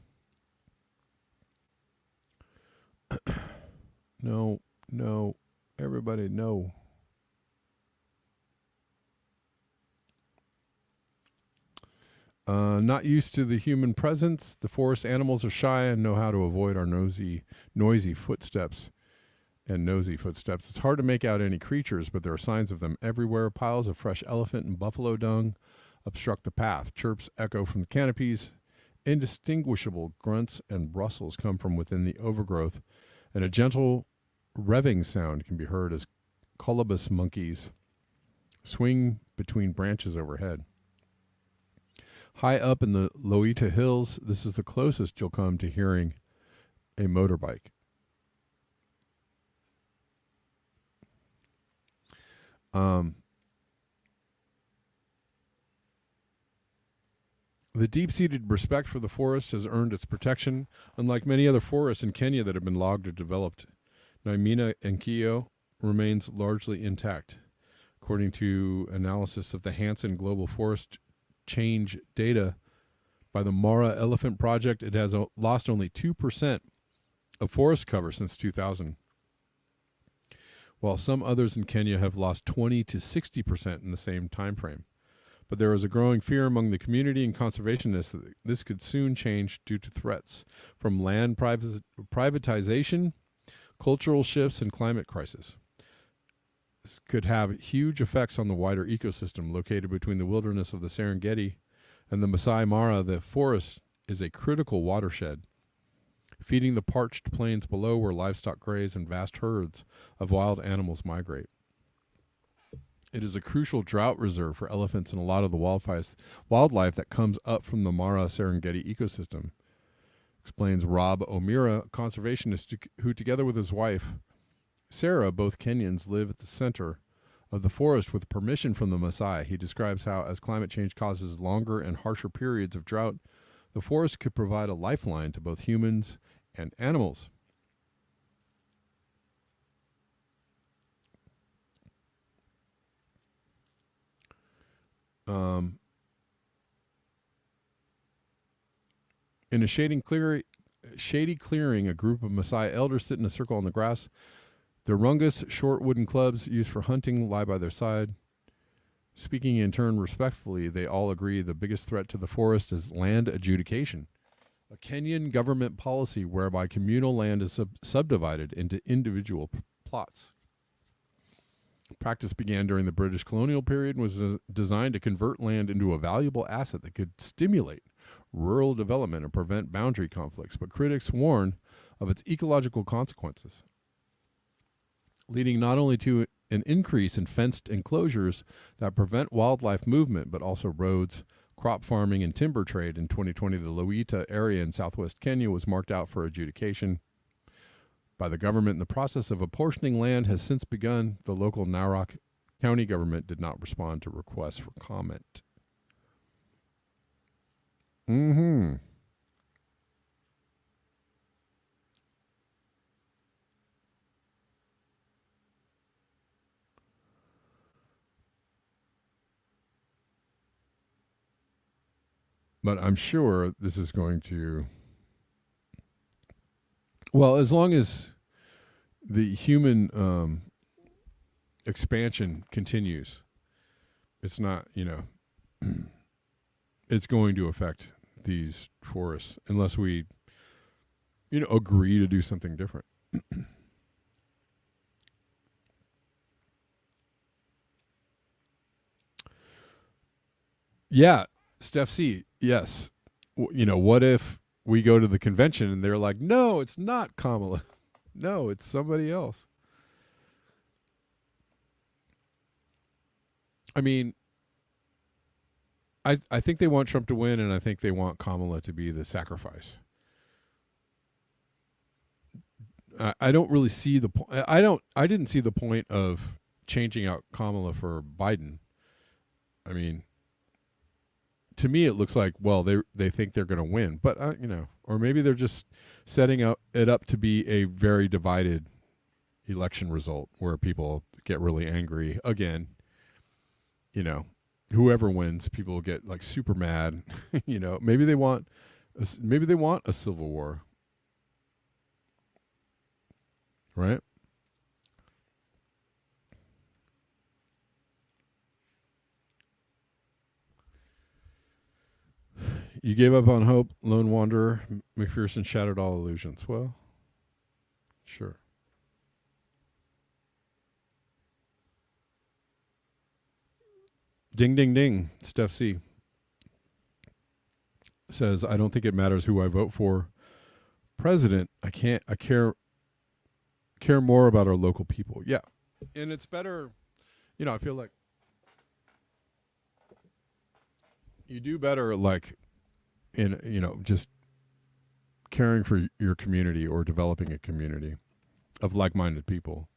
No, everybody, no. Not used to the human presence, the forest animals are shy and know how to avoid our noisy footsteps and nosy footsteps. It's hard to make out any creatures, but there are signs of them everywhere. Piles of fresh elephant and buffalo dung obstruct the path. Chirps echo from the canopies. Indistinguishable grunts and rustles come from within the overgrowth, and a gentle revving sound can be heard as colobus monkeys swing between branches overhead. High up in the Loita Hills, this is the closest you'll come to hearing a motorbike. The deep-seated respect for the forest has earned its protection, unlike many other forests in Kenya that have been logged or developed. Naimina and Kio remains largely intact. According to analysis of the Hansen Global Forest Change data by the Mara Elephant Project, it has lost only 2% of forest cover since 2000, while some others in Kenya have lost 20 to 60% in the same time frame. But there is a growing fear among the community and conservationists that this could soon change due to threats from land privatization, cultural shifts, and climate crisis. This could have huge effects on the wider ecosystem located between the wilderness of the Serengeti and the Masai Mara. The forest is a critical watershed, feeding the parched plains below where livestock graze and vast herds of wild animals migrate. It is a crucial drought reserve for elephants and a lot of the wildlife that comes up from the Mara Serengeti ecosystem, explains Rob O'Meara, a conservationist who, together with his wife, Sarah, both Kenyans, live at the center of the forest with permission from the Maasai. He describes how, as climate change causes longer and harsher periods of drought, the forest could provide a lifeline to both humans and animals. In a shady clearing, a group of Maasai elders sit in a circle on the grass. Their rungus, short wooden clubs used for hunting, lie by their side. Speaking in turn respectfully, they all agree the biggest threat to the forest is land adjudication, a Kenyan government policy whereby communal land is subdivided into individual plots. Practice began during the British colonial period and was designed to convert land into a valuable asset that could stimulate rural development and prevent boundary conflicts, but critics warn of its ecological consequences, leading not only to an increase in fenced enclosures that prevent wildlife movement, but also roads, crop farming, and timber trade. In 2020, the Loita area in southwest Kenya was marked out for adjudication by the government, and the process of apportioning land has since begun. The local Narok County government did not respond to requests for comment. But I'm sure this is going to, well, as long as the human expansion continues, it's not, it's going to affect these forests unless we, agree to do something different. Yeah, Steph C. Yes. What if we go to the convention and they're like, no, it's not Kamala. No, it's somebody else. I mean, I think they want Trump to win, and I think they want Kamala to be the sacrifice. I don't really see the point. I didn't see the point of changing out Kamala for Biden. I mean, to me it looks like, well, they think they're going to win, but or maybe they're just setting it up to be a very divided election result where people get really angry again. Whoever wins, people get like super mad. Maybe they want a civil war, right? You gave up on hope, lone wanderer. McPherson shattered all illusions. Well, sure. Ding, ding, ding. Steph C. says, I don't think it matters who I vote for. President, I care more about our local people. Yeah. And it's better, I feel like you do better like in, just caring for your community or developing a community of like-minded people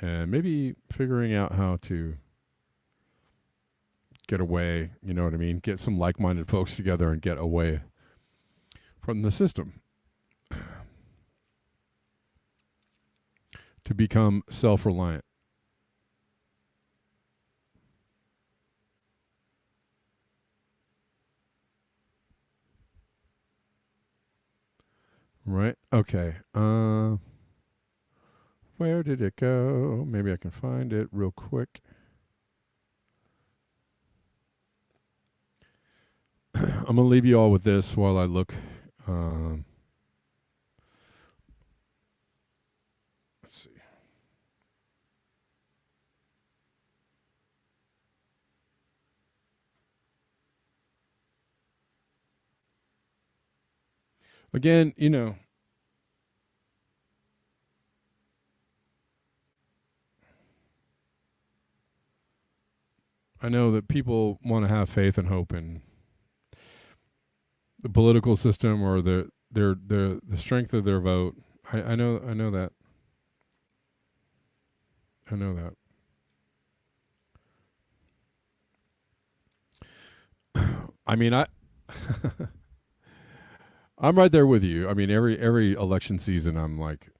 and maybe figuring out how to get away, you know what I mean? Get some like-minded folks together and get away from the system to become self-reliant. Right? Okay. Where did it go? Maybe I can find it real quick. I'm going to leave you all with this while I look. Let's see. Again, I know that people want to have faith and hope in the political system or the strength of their vote. I know that. I know that. I mean, I'm right there with you. I mean, every election season, I'm like,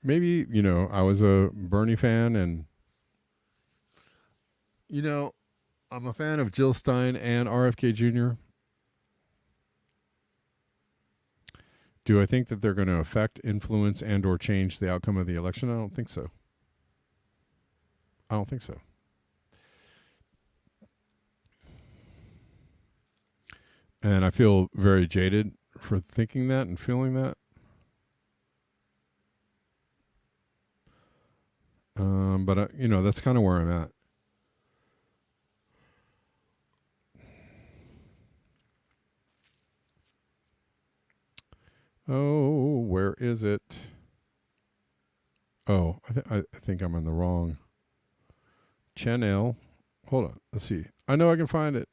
maybe I was a Bernie fan, and I'm a fan of Jill Stein and RFK Jr. Do I think that they're going to affect, influence, and or change the outcome of the election? I don't think so. And I feel very jaded for thinking that and feeling that. But that's kind of where I'm at. Oh, where is it? Oh, I think I'm on the wrong channel. Hold on. Let's see. I know I can find it.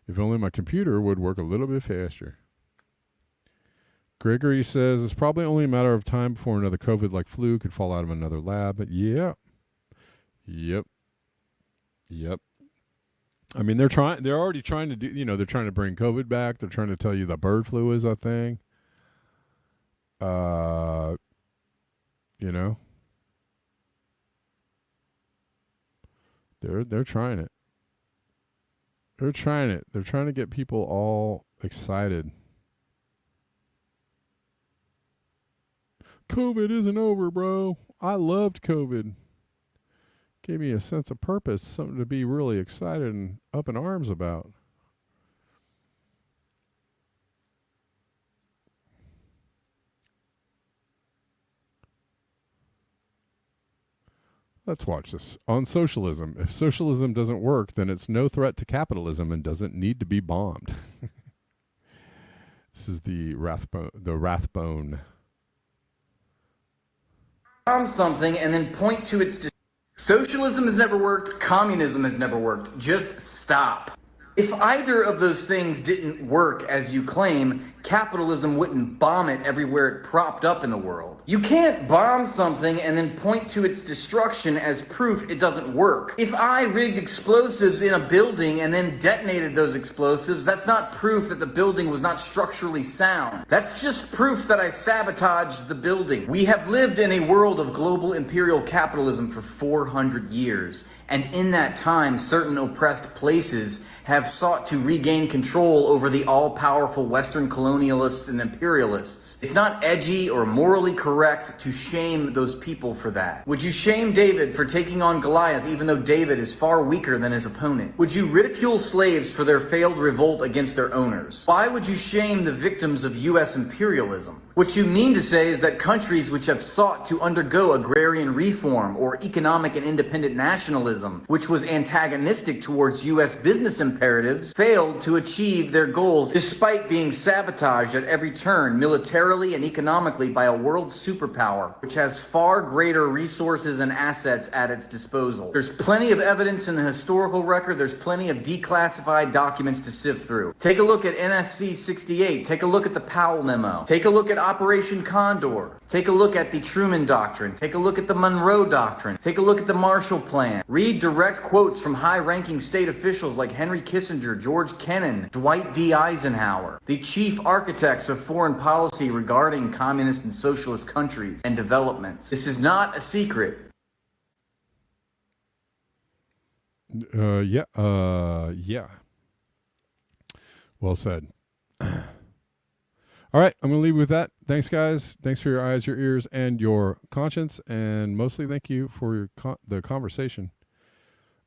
If only my computer would work a little bit faster. Gregory says it's probably only a matter of time before another COVID-like flu could fall out of another lab. But yeah. Yep. I mean, they're already trying to do, they're trying to bring COVID back. They're trying to tell you the bird flu is a thing. They're trying it. They're trying it. They're trying to get people all excited. COVID isn't over, bro. I loved COVID. Gave me a sense of purpose, something to be really excited and up in arms about. Let's watch this. On socialism. If socialism doesn't work, then it's no threat to capitalism and doesn't need to be bombed. This is the Rathbone.
Something and then point to its... Socialism has never worked. Communism has never worked. Just stop. If either of those things didn't work as you claim, capitalism wouldn't bomb it everywhere it propped up in the world. You can't bomb something and then point to its destruction as proof it doesn't work. If I rigged explosives in a building and then detonated those explosives, that's not proof that the building was not structurally sound. That's just proof that I sabotaged the building. We have lived in a world of global imperial capitalism for 400 years, and in that time, certain oppressed places have sought to regain control over the all-powerful Western colonialists and imperialists. It's not edgy or morally correct to shame those people for that. Would you shame David for taking on Goliath even though David is far weaker than his opponent? Would you ridicule slaves for their failed revolt against their owners? Why would you shame the victims of U.S. imperialism? What you mean to say is that countries which have sought to undergo agrarian reform or economic and independent nationalism, which was antagonistic towards U.S. business imperatives, failed to achieve their goals despite being sabotaged at every turn militarily and economically by a world superpower, which has far greater resources and assets at its disposal. There's plenty of evidence in the historical record. There's plenty of declassified documents to sift through. Take a look at NSC 68. Take a look at the Powell Memo. Take a look at Operation Condor. Take a look at the Truman Doctrine. Take a look at the Monroe Doctrine. Take a look at the Marshall Plan. Read direct quotes from high-ranking state officials like Henry Kissinger, George Kennan, Dwight D. Eisenhower, the chief architects of foreign policy regarding communist and socialist countries and developments. This is not a secret.
Yeah. Well said. All right, I'm going to leave with that. Thanks, guys. Thanks for your eyes, your ears, and your conscience. And mostly thank you for your the conversation.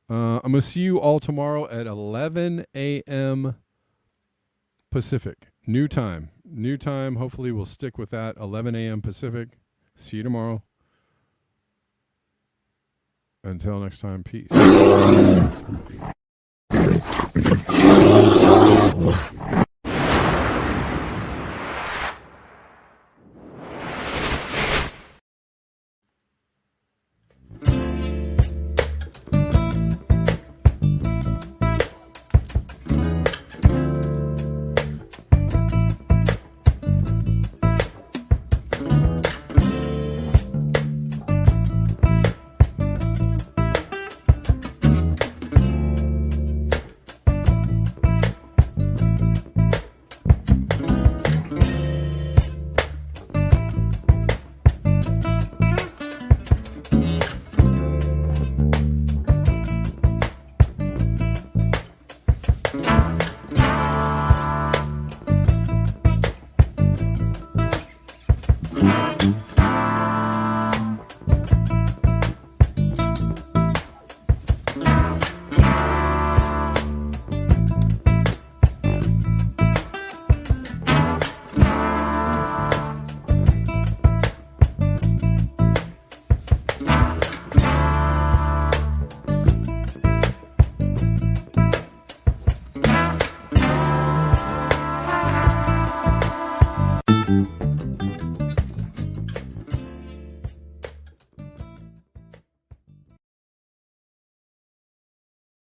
I'm going to see you all tomorrow at 11 a.m. Pacific. New time. New time. Hopefully we'll stick with that. 11 a.m. Pacific. See you tomorrow. Until next time, peace.
Mm-hmm.